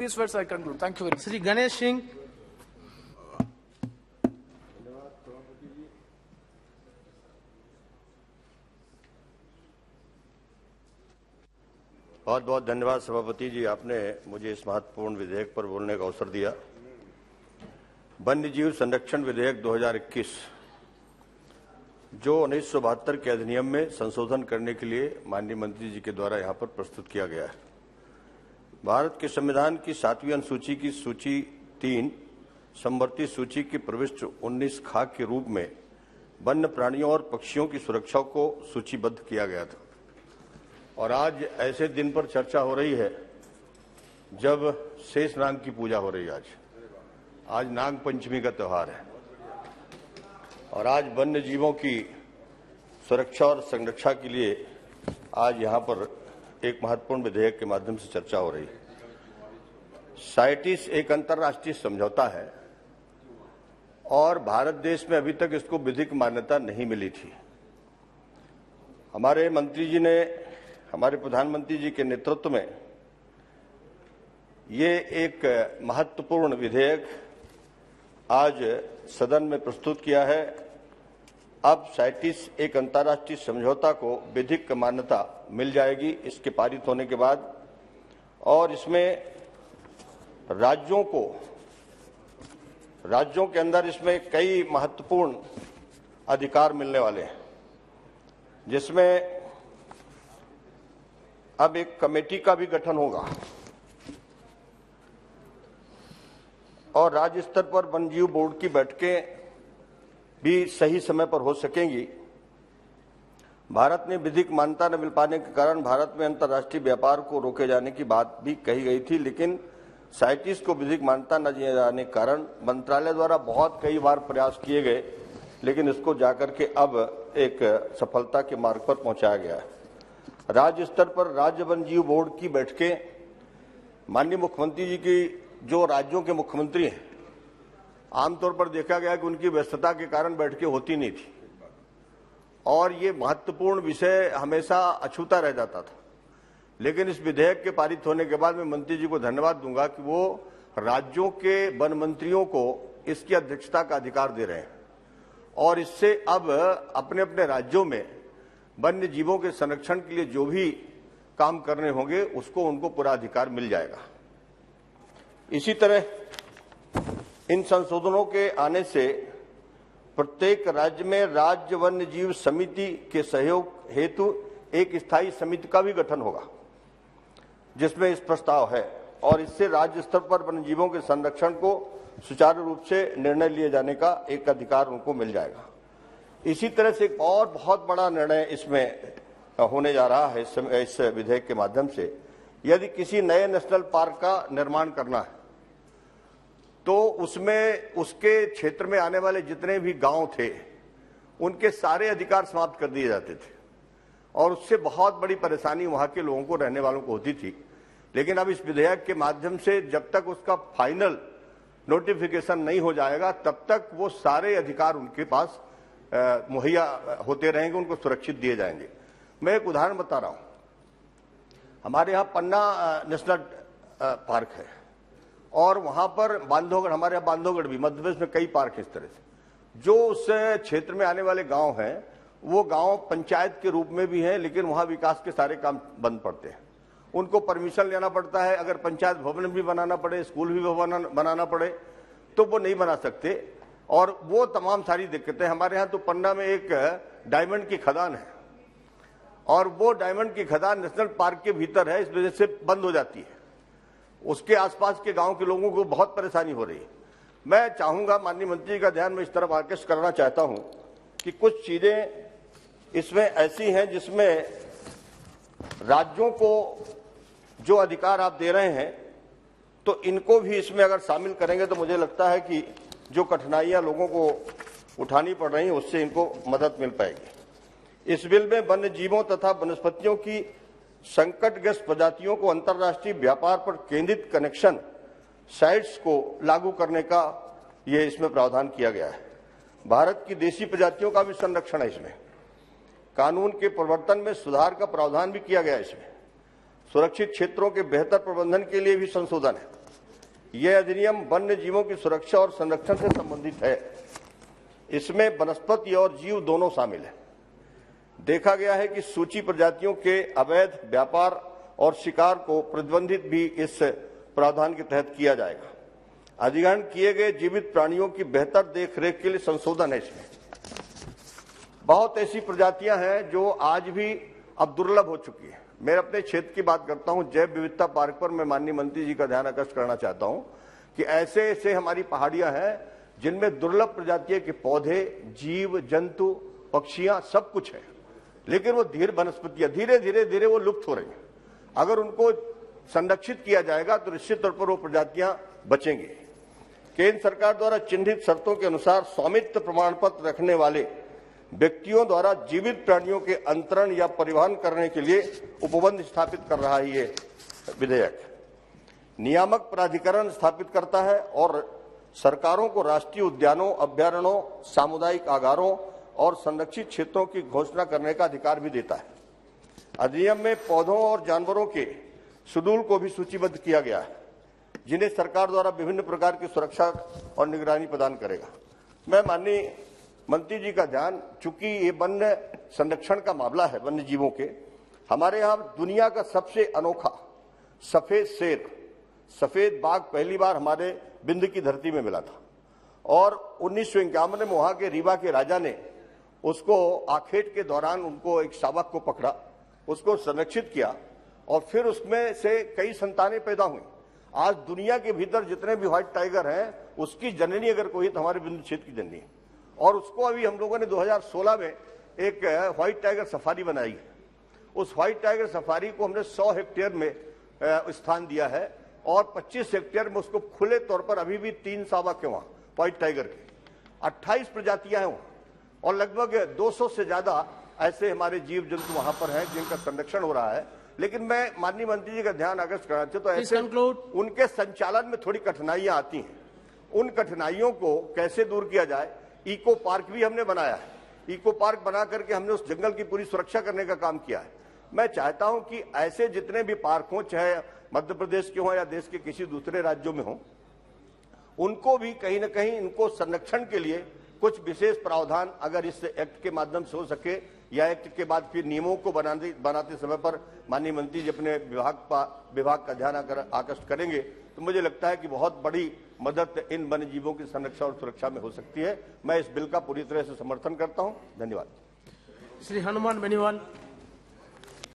These words I conclude. Thank you very much. Shri Ganesh Singh. बहुत बहुत धन्यवाद सभापति जी, आपने मुझे इस महत्वपूर्ण विधेयक पर बोलने का अवसर दिया। वन्यजीव संरक्षण विधेयक 2021 जो 1972 के अधिनियम में संशोधन करने के लिए माननीय मंत्री जी के द्वारा यहां पर प्रस्तुत किया गया है। भारत के संविधान की 7वीं अनुसूची की सूची 3 समवर्ती सूची की प्रविष्ट 19 खाक के रूप में वन्य प्राणियों और पक्षियों की सुरक्षा को सूचीबद्ध किया गया था। और आज ऐसे दिन पर चर्चा हो रही है जब शेष नाग की पूजा हो रही है। आज नाग पंचमी का त्योहार है और आज वन्य जीवों की सुरक्षा और संरक्षा के लिए आज यहां पर एक महत्वपूर्ण विधेयक के माध्यम से चर्चा हो रही है। साइटिस एक अंतर्राष्ट्रीय समझौता है और भारत देश में अभी तक इसको विधिक मान्यता नहीं मिली थी। हमारे मंत्री जी ने, हमारे प्रधानमंत्री जी के नेतृत्व में ये एक महत्वपूर्ण विधेयक आज सदन में प्रस्तुत किया है। अब साइटिस एक अंतर्राष्ट्रीय समझौता को विधिक मान्यता मिल जाएगी इसके पारित होने के बाद, और इसमें राज्यों के अंदर इसमें कई महत्वपूर्ण अधिकार मिलने वाले हैं, जिसमें अब एक कमेटी का भी गठन होगा और राज्य स्तर पर वन्यजीव बोर्ड की बैठकें भी सही समय पर हो सकेंगी। भारत में विधिक मान्यता न मिल पाने के कारण भारत में अंतर्राष्ट्रीय व्यापार को रोके जाने की बात भी कही गई थी, लेकिन साइटिस को विधिक मान्यता न दिए जाने के कारण मंत्रालय द्वारा बहुत कई बार प्रयास किए गए, लेकिन इसको जाकर के अब एक सफलता के मार्ग पर पहुंचाया गया है। राज्य स्तर पर राज्य वन्यजीव बोर्ड की बैठकें माननीय मुख्यमंत्री जी की, जो राज्यों के मुख्यमंत्री हैं, आमतौर पर देखा गया कि उनकी व्यस्तता के कारण बैठकें होती नहीं थी और ये महत्वपूर्ण विषय हमेशा अछूता रह जाता था। लेकिन इस विधेयक के पारित होने के बाद मैं मंत्री जी को धन्यवाद दूंगा कि वो राज्यों के वन मंत्रियों को इसकी अध्यक्षता का अधिकार दे रहे हैं और इससे अब अपने अपने राज्यों में वन्य जीवों के संरक्षण के लिए जो भी काम करने होंगे उसको उनको पूरा अधिकार मिल जाएगा। इसी तरह इन संशोधनों के आने से प्रत्येक राज्य में राज्य वन्य जीव समिति के सहयोग हेतु एक स्थायी समिति का भी गठन होगा, जिसमें इस प्रस्ताव है, और इससे राज्य स्तर पर वन्य जीवों के संरक्षण को सुचारू रूप से निर्णय लिए जाने का एक अधिकार उनको मिल जाएगा। इसी तरह से एक और बहुत बड़ा निर्णय इसमें होने जा रहा है इस विधेयक के माध्यम से। यदि किसी नए नेशनल पार्क का निर्माण करना है तो उसमें उसके क्षेत्र में आने वाले जितने भी गांव थे उनके सारे अधिकार समाप्त कर दिए जाते थे और उससे बहुत बड़ी परेशानी वहां के लोगों को, रहने वालों को होती थी। लेकिन अब इस विधेयक के माध्यम से जब तक उसका फाइनल नोटिफिकेशन नहीं हो जाएगा तब तक वो सारे अधिकार उनके पास मुहैया होते रहेंगे, उनको सुरक्षित दिए जाएंगे। मैं एक उदाहरण बता रहा हूं। हमारे यहाँ पन्ना नेशनल पार्क है और वहां पर बांधवगढ़, हमारे यहाँ बांधवगढ़ भी, मध्य प्रदेश में कई पार्क है इस तरह से। जो उस क्षेत्र में आने वाले गांव हैं वो गांव पंचायत के रूप में भी हैं, लेकिन वहां विकास के सारे काम बंद पड़ते हैं। उनको परमिशन लेना पड़ता है, अगर पंचायत भवन भी बनाना पड़े, स्कूल भी बनाना पड़े तो वो नहीं बना सकते और वो तमाम सारी दिक्कतें। हमारे यहाँ तो पन्ना में एक डायमंड की खदान है और वो डायमंड की खदान नेशनल पार्क के भीतर है, इस वजह से बंद हो जाती है। उसके आसपास के गांव के लोगों को बहुत परेशानी हो रही है। मैं चाहूंगा, माननीय मंत्री का ध्यान मैं इस तरफ आकर्षित करना चाहता हूं कि कुछ चीजें इसमें ऐसी हैं जिसमें राज्यों को जो अधिकार आप दे रहे हैं तो इनको भी इसमें अगर शामिल करेंगे तो मुझे लगता है कि जो कठिनाइयां लोगों को उठानी पड़ रही हैं उससे इनको मदद मिल पाएगी। इस बिल में वन्य जीवों तथा वनस्पतियों की संकटग्रस्त प्रजातियों को अंतर्राष्ट्रीय व्यापार पर केंद्रित कनेक्शन साइट्स को लागू करने का ये इसमें प्रावधान किया गया है। भारत की देशी प्रजातियों का भी संरक्षण है इसमें। कानून के प्रवर्तन में सुधार का प्रावधान भी किया गया है इसमें। सुरक्षित क्षेत्रों के बेहतर प्रबंधन के लिए भी संशोधन है। यह अधिनियम वन्य जीवों की सुरक्षा और संरक्षण से संबंधित है। इसमें वनस्पति और जीव दोनों शामिल हैं। देखा गया है कि सूची प्रजातियों के अवैध व्यापार और शिकार को प्रतिबंधित भी इस प्रावधान के तहत किया जाएगा। अधिग्रहण किए गए जीवित प्राणियों की बेहतर देखरेख के लिए संशोधन है। इसमें बहुत ऐसी प्रजातियां हैं जो आज भी अब दुर्लभ हो चुकी है। मैं अपने क्षेत्र की बात करता हूं, जैव विविधता पार्क पर मैं माननीय मंत्री जी का ध्यान आकर्षित करना चाहता हूं कि ऐसे ऐसे हमारी पहाड़ियां हैं जिनमें दुर्लभ प्रजातियों के पौधे, जीव जंतु, पक्षियां सब कुछ है, लेकिन वो वनस्पतियां धीरे धीरे वो लुप्त हो रही हैं। अगर उनको संरक्षित किया जाएगा तो निश्चित तौर पर वो प्रजातियां बचेंगी। केंद्र सरकार द्वारा चिन्हित शर्तों के अनुसार स्वामित्व प्रमाण पत्र रखने वाले व्यक्तियों द्वारा जीवित प्राणियों के अंतरण या परिवहन करने के लिए उपबंध स्थापित कर रहा है। ये विधेयक नियामक प्राधिकरण स्थापित करता है और सरकारों को राष्ट्रीय उद्यानों, अभ्यारण्यों, सामुदायिक आगारों और संरक्षित क्षेत्रों की घोषणा करने का अधिकार भी देता है। अधिनियम में पौधों और जानवरों के शेड्यूल को भी सूचीबद्ध किया गया है, जिन्हें सरकार द्वारा विभिन्न प्रकार की सुरक्षा और निगरानी प्रदान करेगा। मैं माननीय मंत्री जी का ध्यान, चूंकि ये वन्य संरक्षण का मामला है, वन्य जीवों के, हमारे यहाँ दुनिया का सबसे अनोखा सफेद शेर, सफेद बाघ पहली बार हमारे बिंद की धरती में मिला था और 1951 में वहां के रीवा के राजा ने उसको आखेट के दौरान उनको एक शावक को पकड़ा, उसको संरक्षित किया और फिर उसमें से कई संतानें पैदा हुई। आज दुनिया के भीतर जितने भी व्हाइट टाइगर हैं, उसकी जननी अगर कोई तो हमारे बिंदु क्षेत्र की जननी है। और उसको अभी हम लोगों ने 2016 में एक व्हाइट टाइगर सफारी बनाई है। उस व्हाइट टाइगर सफारी को हमने 100 हेक्टेयर में स्थान दिया है और 25 हेक्टेयर में उसको खुले तौर पर अभी भी 3 शावक है वहां व्हाइट टाइगर के, 28 प्रजातियां हैं वहां और लगभग 200 से ज्यादा ऐसे हमारे जीव जंतु वहां पर हैं जिनका संरक्षण हो रहा है। लेकिन मैं माननीय मंत्री जी का ध्यान आकर्षित करना चाहता हूं, तो ऐसे उनके संचालन में थोड़ी कठिनाइयां आती हैं। उन कठिनाइयों को कैसे दूर किया जाए, इको पार्क भी हमने बनाया है। इको पार्क बना करके हमने उस जंगल की पूरी सुरक्षा करने का काम किया है। मैं चाहता हूं कि ऐसे जितने भी पार्क हों, चाहे मध्य प्रदेश के हों या देश के किसी दूसरे राज्यों में हों, उनको भी कहीं न कहीं इनको संरक्षण के लिए कुछ विशेष प्रावधान अगर इस एक्ट के माध्यम से हो सके या एक्ट के बाद फिर नियमों को बनाते समय पर माननीय मंत्री जी अपने विभाग का ध्यान आकर्षित करेंगे, तो मुझे लगता है कि बहुत बड़ी मदद इन वन्य जीवों की संरक्षण और सुरक्षा में हो सकती है। मैं इस बिल का पूरी तरह से समर्थन करता हूं। धन्यवाद। श्री हनुमान बेनीवाल।